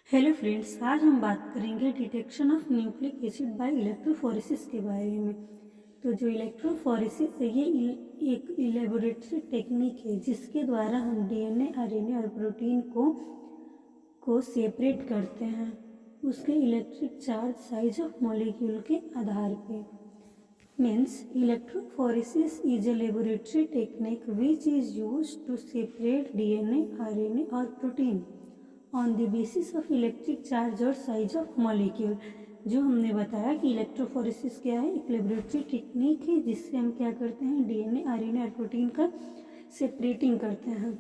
Hello friends, आज हम बात करेंगे detection of nucleic acid by electrophoresis के बारे में। तो जो इलेक्ट्रोफोरेसिस है ये एक लेबोरेटरी टेक्निक है जिसके द्वारा हम डीएनए, आरएनए और प्रोटीन को सेपरेट करते हैं उसके electric charge size of molecule के आधार पे। Means electrophoresis is a laboratory technique which is used to separate DNA, RNA और protein on the basis of electric charge और साइज ऑफ मॉलिक्यूल। जो हमने बताया कि इलेक्ट्रोफोरेसिस क्या है, एक लेबोरेटरी टेक्निक है जिससे हम क्या करते हैं, डीएनए, आरएनए और प्रोटीन का सेपरेटिंग करते हैं।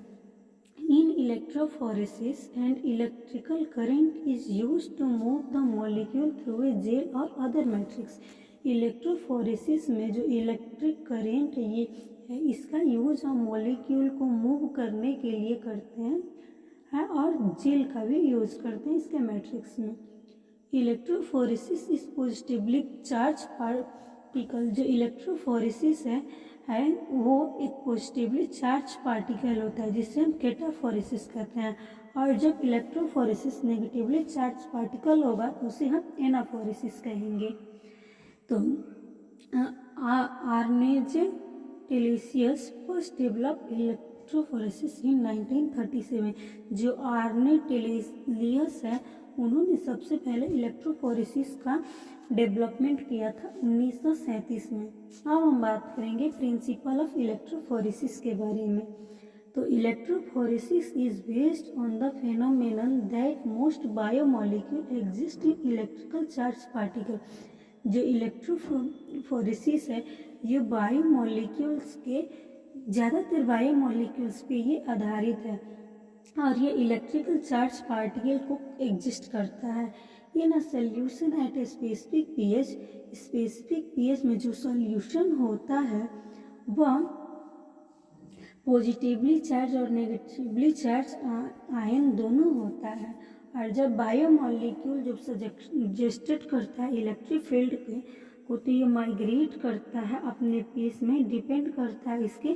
In electrophoresis and electrical current is used to move the molecule through a gel और अदर मैट्रिक्स। इलेक्ट्रोफोरेसिस में जो इलेक्ट्रिक करेंट ये है इसका यूज हम मॉलिक्यूल को मूव करने के लिए करते हैं और जेल का भी यूज करते हैं इसके मैट्रिक्स में। Electrophoresis is positively charge particle. जो इलेक्ट्रोफोरेसिस है वो एक पॉजिटिवली चार्ज पार्टिकल होता है जिसे हम कैटाफोरेसिस कहते हैं, और जब इलेक्ट्रोफोरेसिस नेगेटिवली चार्ज पार्टिकल होगा तो उसे हम एनाफोरेसिस कहेंगे। तो आर्नेजे टेलिसियस फर्स्ट डेवलप इलेक्ट्रोफोरेसिस इन 1937। जो आर्ने टेलिसियस है उन्होंने सबसे पहले इलेक्ट्रोफोरेसिस का डेवलपमेंट किया था 1937 में। अब हम बात करेंगे प्रिंसिपल ऑफ इलेक्ट्रोफोरेसिस के बारे में। तो electrophoresis is based on the phenomenon that most biomolecule exist in electrical charge particle. जो इलेक्ट्रोफोरेसिस है ये बायोमॉलिक्यूल्स के ज़्यादातर बायोमॉलिक्यूल्स पे ये आधारित है और ये इलेक्ट्रिकल चार्ज पार्टिकल को एग्जिस्ट करता है in a solution at a specific pH. Specific pH में जो सोल्यूशन होता है वह पॉजिटिवली चार्ज और नेगेटिवली चार्ज आयन दोनों होता है। और जब बायोमॉलिक्यूल जब सजेस्टेड करता है इलेक्ट्रिक फील्ड पे को तो ये माइग्रेट करता है अपने पेस में, डिपेंड करता है इसके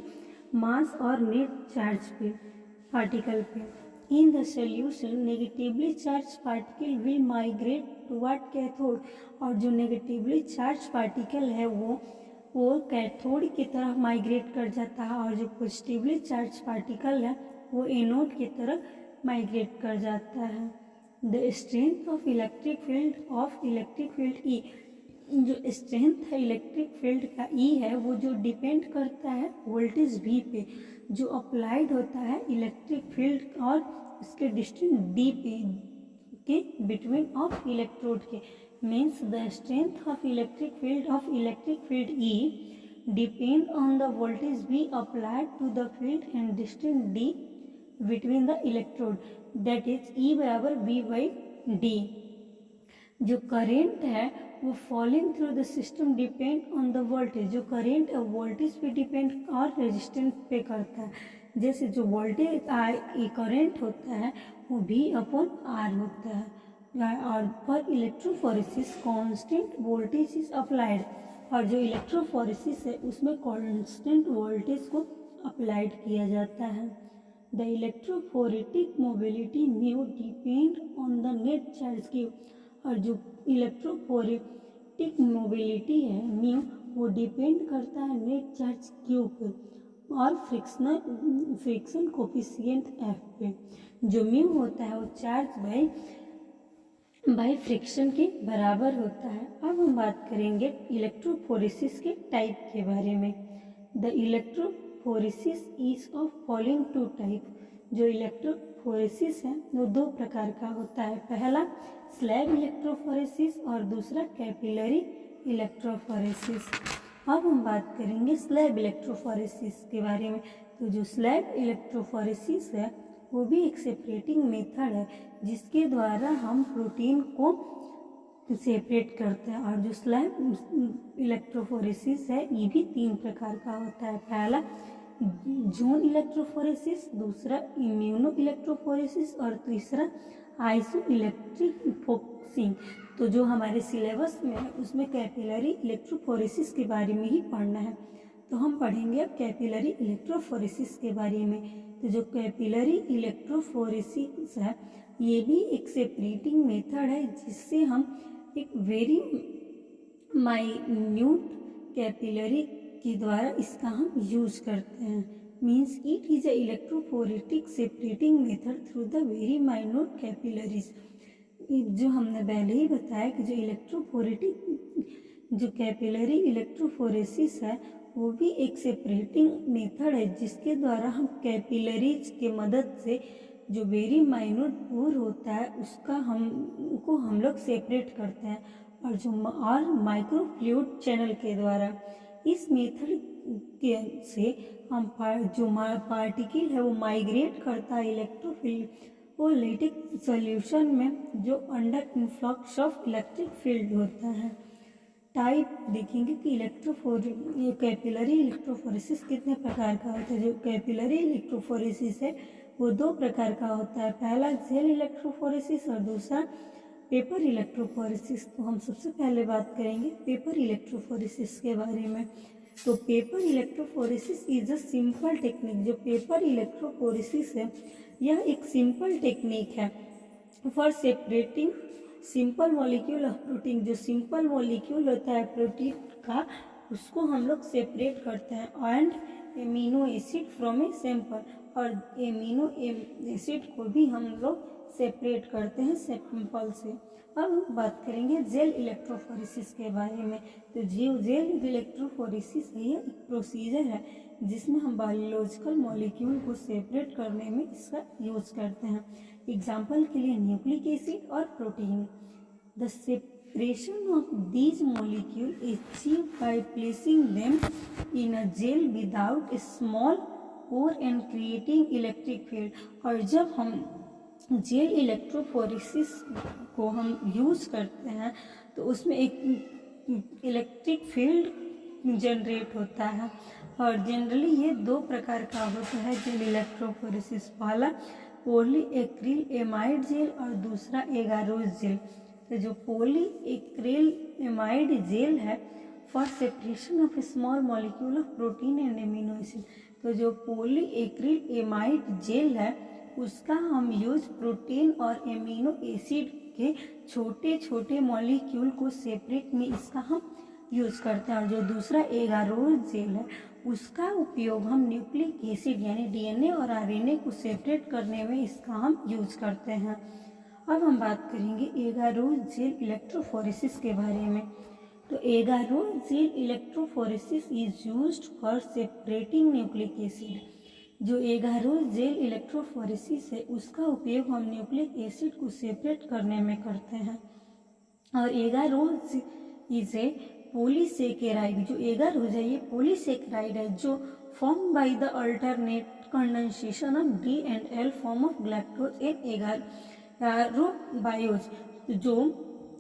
मास और नेट चार्ज पे, पार्टिकल पे। In the solution negatively charge particle will migrate toward cathode. और जो नेगेटिवली चार्ज पार्टिकल है वो कैथोड की तरफ माइग्रेट कर जाता है और जो पॉजिटिवली चार्ज पार्टिकल है वो एनोड की तरफ माइग्रेट कर जाता है। The strength of electric field ई। जो स्ट्रेंथ है इलेक्ट्रिक फील्ड का ई है वो जो डिपेंड करता है वोल्टेज वी पे जो अप्लाइड होता है इलेक्ट्रिक फील्ड और इसके डिस्टेंस डी पे के बिटवीन ऑफ इलेक्ट्रोड के। Means the strength of electric field E depend on the voltage V applied to the field and distance D between the electrode, that is E बराबर V by D. जो current है वो falling through the system depend on the voltage. जो current है voltage पे depend और resistance पे करता है। जैसे जो वोल्टेज करेंट होता है वो V अपॉन R होता है। और पर electrophoresis constant voltage is applied. और जो इलेक्ट्रोफोरेसिस है उसमें कांस्टेंट वोल्टेज को अप्लाइड किया जाता है। The electrophoretic mobility mu depend on the net charge Q. और जो इलेक्ट्रोफोरेटिक मोबिलिटी है म्यू वो डिपेंड करता है नेट चार्ज क्यू पे और फ्रिक्शन कोफिशिएंट एफ पे। जो म्यू होता है वो चार्ज बाय फ्रिक्शन के बराबर होता है। अब हम बात करेंगे इलेक्ट्रोफोरेसिस के टाइप के बारे में। The electrophoresis is of following two type. जो इलेक्ट्रोफोरेसिस है वो दो प्रकार का होता है, पहला स्लैब इलेक्ट्रोफोरेसिस और दूसरा कैपिलरी इलेक्ट्रोफोरेसिस। अब हम बात करेंगे स्लैब इलेक्ट्रोफोरेसिस के बारे में। तो जो स्लैब इलेक्ट्रोफोरेसिस है वो भी एक सेपरेटिंग मेथड है जिसके द्वारा हम प्रोटीन को सेपरेट करते हैं। और जो स्लैब इलेक्ट्रोफोरेसिस है ये भी तीन प्रकार का होता है, पहला जोन इलेक्ट्रोफोरेसिस, दूसरा इम्यूनो इलेक्ट्रोफोरेसिस और तीसरा आइसो इलेक्ट्रिक फोकसिंग। तो जो हमारे सिलेबस में है उसमें कैपिलरी इलेक्ट्रोफोरेसिस के बारे में ही पढ़ना है। तो हम पढ़ेंगे अब कैपिलरी इलेक्ट्रोफोरेसिस के बारे में। तो जो कैपिलरी इलेक्ट्रोफोरेसिस है ये भी एक सेपरेटिंग मेथड है जिससे हम एक वेरी माइन्यूट कैपिलरी के द्वारा इसका हम यूज करते हैं। Means it is a electrophoretic separating method through the very minute capillaries. जो हमने पहले ही बताया कि जो इलेक्ट्रोफोरेटिक जो कैपिलरी इलेक्ट्रोफोरेसिस है वो भी एक सेपरेटिंग मेथड है जिसके द्वारा हम कैपिलरीज के मदद से जो वेरी माइन्यूट पोर होता है उसका हम लोग सेपरेट करते हैं और माइक्रोफ्लूइड चैनल के द्वारा। इस मेथड के से हम जो पार्टिकल है वो माइग्रेट करता है इलेक्ट्रोफिलिक सॉल्यूशन में जो under influx of electric field होता है। टाइप देखेंगे कि कैपिलरी इलेक्ट्रोफोरेसिस कितने प्रकार का होता है। जो कैपिलरी इलेक्ट्रोफोरेसिस है वो दो प्रकार का होता है, पहला जेल इलेक्ट्रोफोरेसिस और दूसरा पेपर इलेक्ट्रोफोरेसिस। तो हम सबसे पहले बात करेंगे पेपर इलेक्ट्रोफोरेसिस के बारे में। तो paper electrophoresis is a simple technique. जो पेपर इलेक्ट्रोफोरेसिस है यह एक सिंपल टेक्निक है for separating simple molecule of protein. जो सिंपल मॉलिक्यूल होता है प्रोटीन का उसको हम लोग सेपरेट करते हैं and amino acid from a sample, और एमिनो एसिड को भी हम लोग सेपरेट करते हैं सैंपल से। अब हम बात करेंगे जेल इलेक्ट्रोफोरेसिस के बारे में। तो जेल इलेक्ट्रोफोरेसिस है यह एक प्रोसीजर है जिसमें हम बायोलॉजिकल मॉलिक्यूल को सेपरेट करने में इसका यूज करते हैं। एग्जाम्पल के लिए न्यूक्लिक एसिड और protein. The separation of these molecule is achieved by placing them in a gel without a small pore and creating electric field. और जब हम जेल इलेक्ट्रोफोरेसिस को हम यूज करते हैं तो उसमें एक इलेक्ट्रिक फील्ड जनरेट होता है और जनरली ये दो प्रकार का होता है जेल इलेक्ट्रोफोरेसिस। पहला पॉलीएक्रिलएमाइड जेल और दूसरा एगारोज जेल। तो जो पॉलीएक्रिलएमाइड जेल है for separation of a small molecule of protein and amino acid. तो जो पॉलीएक्रिलएमाइड जेल है उसका हम यूज प्रोटीन और एमिनो एसिड के छोटे छोटे मॉलिक्यूल को सेपरेट में इसका हम यूज करते हैं। और जो दूसरा एगारोज जेल है उसका उपयोग हम न्यूक्लिक एसिड यानी डीएनए और आरएनए को सेपरेट करने में इसका हम यूज करते हैं। अब हम बात करेंगे एगारोज जेल इलेक्ट्रोफोरेसिस के बारे में। तो agarose gel electrophoresis is used for separating nucleic acid. जो एगारोज जेल इलेक्ट्रोफोरेसिस है उसका उपयोग हम न्यूक्लिक एसिड को सेपरेट करने में करते हैं। और एगारोज इज ए पॉलीसेकेराइड। जो एगारोज है ये पॉलीसेकेराइड है जो form by the alternate condensation of D and L form of galactose in agarobiose. जो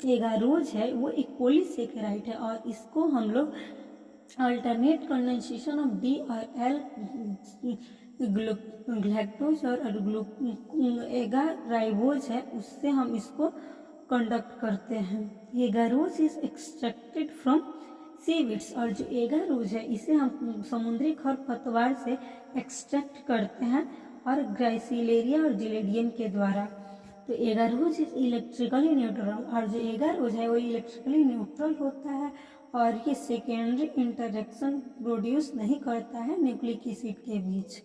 एगारोज है वो एक पॉलीसेकेराइड है और इसको हम लोग अल्टरनेट कंडेंसेशन ऑफ डी और एल ग्लैक्टोज और एगाराइबोज है उससे हम इसको कंडक्ट करते हैं। Agarose is extracted from seaweeds. और जो एगारोज है इसे हम समुद्री खरपतवार से एक्सट्रैक्ट करते हैं और ग्राइसिलेरिया और जिलेडियम के द्वारा। तो एगारोज इज इलेक्ट्रिकली न्यूट्रल। और जो एगारोज है वो इलेक्ट्रिकली न्यूट्रल होता है और ये सेकेंडरी इंटरेक्शन प्रोड्यूस नहीं करता है न्यूक्लिक एसिड के बीच।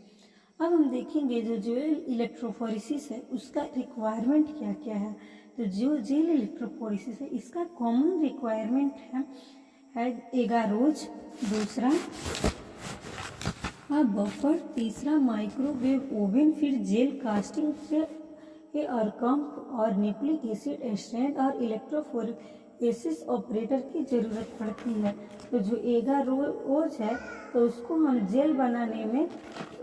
अब हम देखेंगे जो जेल इलेक्ट्रोफोरेसिस है उसका रिक्वायरमेंट क्या क्या है। तो जो जेल इलेक्ट्रोफोरेसिस है इसका कॉमन रिक्वायरमेंट है एगारोज, दूसरा बफर, तीसरा माइक्रोवेव ओवन, फिर जेल कास्टिंग ट्रे और कंप और न्यूक्लिक एसिड स्ट्रैंड और इलेक्ट्रोफोरेसिस ऑपरेटर की ज़रूरत पड़ती है। तो जो एगारोज है तो उसको हम जेल बनाने में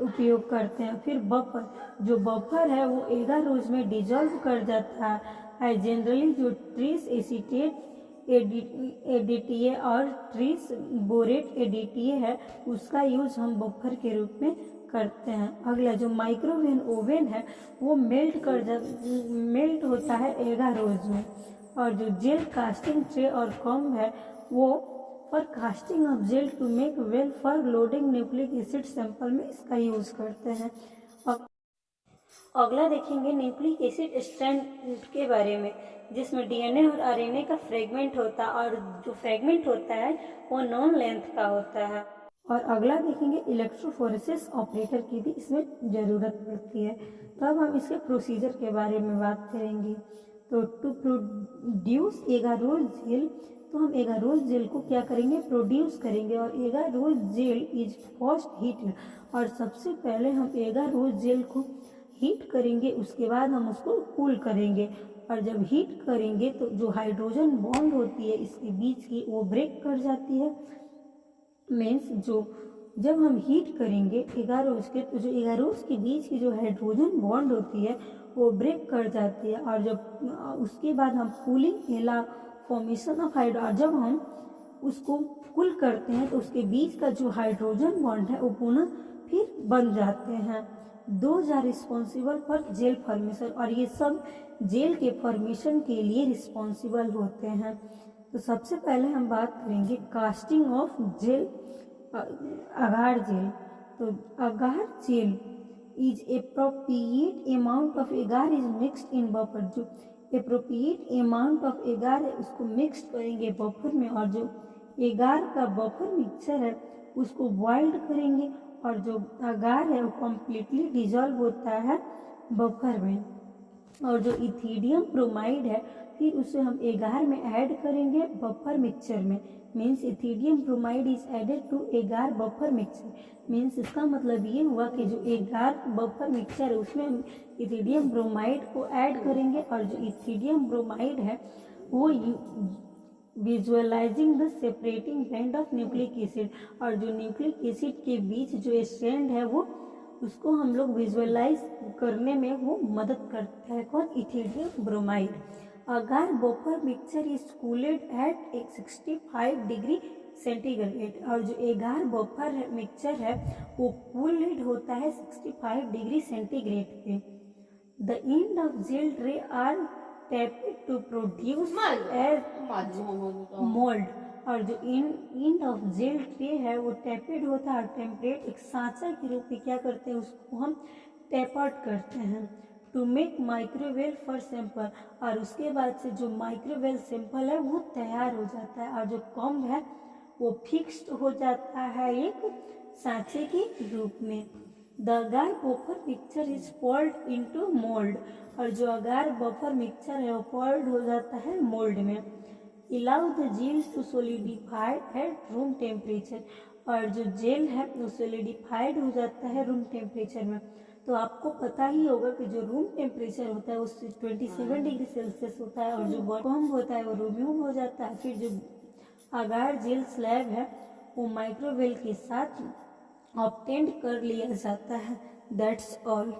उपयोग करते हैं। फिर बफर, जो बफर है वो एगारोज में डिजॉल्व कर जाता है। जनरली जो ट्रिस एसीटेट एडीटीए और ट्रिस बोरेट एडीटीए है उसका यूज हम बफर के रूप में करते हैं। अगला जो माइक्रोवेव ओवन है वो मेल्ट होता है एगारोज में। और जो जेल कास्टिंग ट्रे और कॉम्ब है वो for casting of gel to make well for loading nucleic acid sample में इसका यूज करते हैं। अब अगला देखेंगे न्यूक्लिक एसिड स्ट्रैंड के बारे में, जिसमें डीएनए और आरएनए का फ्रेगमेंट होता है और जो फ्रेगमेंट होता है वो नॉन लेंथ का होता है। और अगला देखेंगे इलेक्ट्रोफोरेसिस ऑपरेटर की भी इसमें ज़रूरत पड़ती है। तो अब हम इसके प्रोसीजर के बारे में बात करेंगे। तो टू प्रोड्यूस एगारोल जेल, तो हम एगारोल जेल को क्या करेंगे, प्रोड्यूस करेंगे। और एगारोल जेल इज फर्स्ट हीट, और सबसे पहले हम एगारोल जेल को हीट करेंगे, उसके बाद हम उसको कूल करेंगे। और जब हीट करेंगे तो जो हाइड्रोजन बॉन्ड होती है इसके बीच की वो ब्रेक कर जाती है। मीन्स जो जब हम हीट करेंगे एगारोस के, तो जो एगारोस के बीच की जो हाइड्रोजन बॉन्ड होती है वो ब्रेक कर जाती है। और जब उसके बाद हम कूलिंग एला फॉर्मेशन ऑफ हाइड्रो, और जब हम उसको कूल करते हैं तो उसके बीच का जो हाइड्रोजन बॉन्ड है वो पुनः फिर बन जाते हैं। Those are responsible for gel formation, और ये सब जेल के फॉर्मेशन के लिए रिस्पॉन्सिबल होते हैं। तो सबसे पहले हम बात करेंगे casting of gel, agar gel. तो agar gel is appropriate amount of agar is mixed in buffer, जो एप्रोप्रिएट अमाउंट ऑफ एगार है उसको मिक्सड करेंगे बफर में, और जो एगार का बफर मिक्सचर है उसको बॉइल्ड करेंगे, और जो अगार है वो कम्प्लीटली डिजॉल्व होता है बफर में। और जो इथिडियम ब्रोमाइड है फिर उसे हम एगार में ऐड करेंगे बफर मिक्सचर में। Means ethidium bromide is added to agar buffer mixture. Means इसका मतलब ये हुआ कि जो एगार बफर मिक्सचर है उसमें हम इथिडियम ब्रोमाइड को ऐड करेंगे, और जो इथिडियम ब्रोमाइड है वो visualising the separating band of nucleic acid, और जो न्यूक्लिक एसिड के बीच जो स्ट्रैंड है वो उसको हम लोग विजुअलाइज करने में वो मदद करता है। कौन, ethidium bromide. Agar buffer mixture is cooled at 65 degree centigrade, और जो एगार बफर मिक्सचर है वो कूलेड होता है 65 डिग्री सेंटीग्रेड पे। The end of gel tray are taped to produce as mold, और जो एंड ऑफ जेल ट्रे है वो टैपेड होता है, टेम्परेट एक सांचा के रूप में क्या करते हैं उसको हम टैप आउट करते हैं to make microwave for sample. और उसके बाद से जो माइक्रोवेव सैंपल है वो तैयार हो जाता है, और जो कॉम्ब है वो फिक्स्ड हो जाता है एक सांचे के रूप में। The agar buffer mixture is poured into mould, और जो अगार बफर मिक्सचर है वो पोर्ड हो जाता है मोल्ड में। Allow the gel to solidified at room temperature, और जो जेल है वो सोलिडिफाइड हो जाता है रूम टेम्परेचर में। तो आपको पता ही होगा कि जो रूम टेम्परेचर होता है वो 27 डिग्री सेल्सियस होता है, और जो कॉम्ब होता है वो रिमूव हो जाता है। फिर जो अगार जेल स्लैब है वो माइक्रोवेव के साथ ऑब्टेंड कर लिया जाता है। That's all.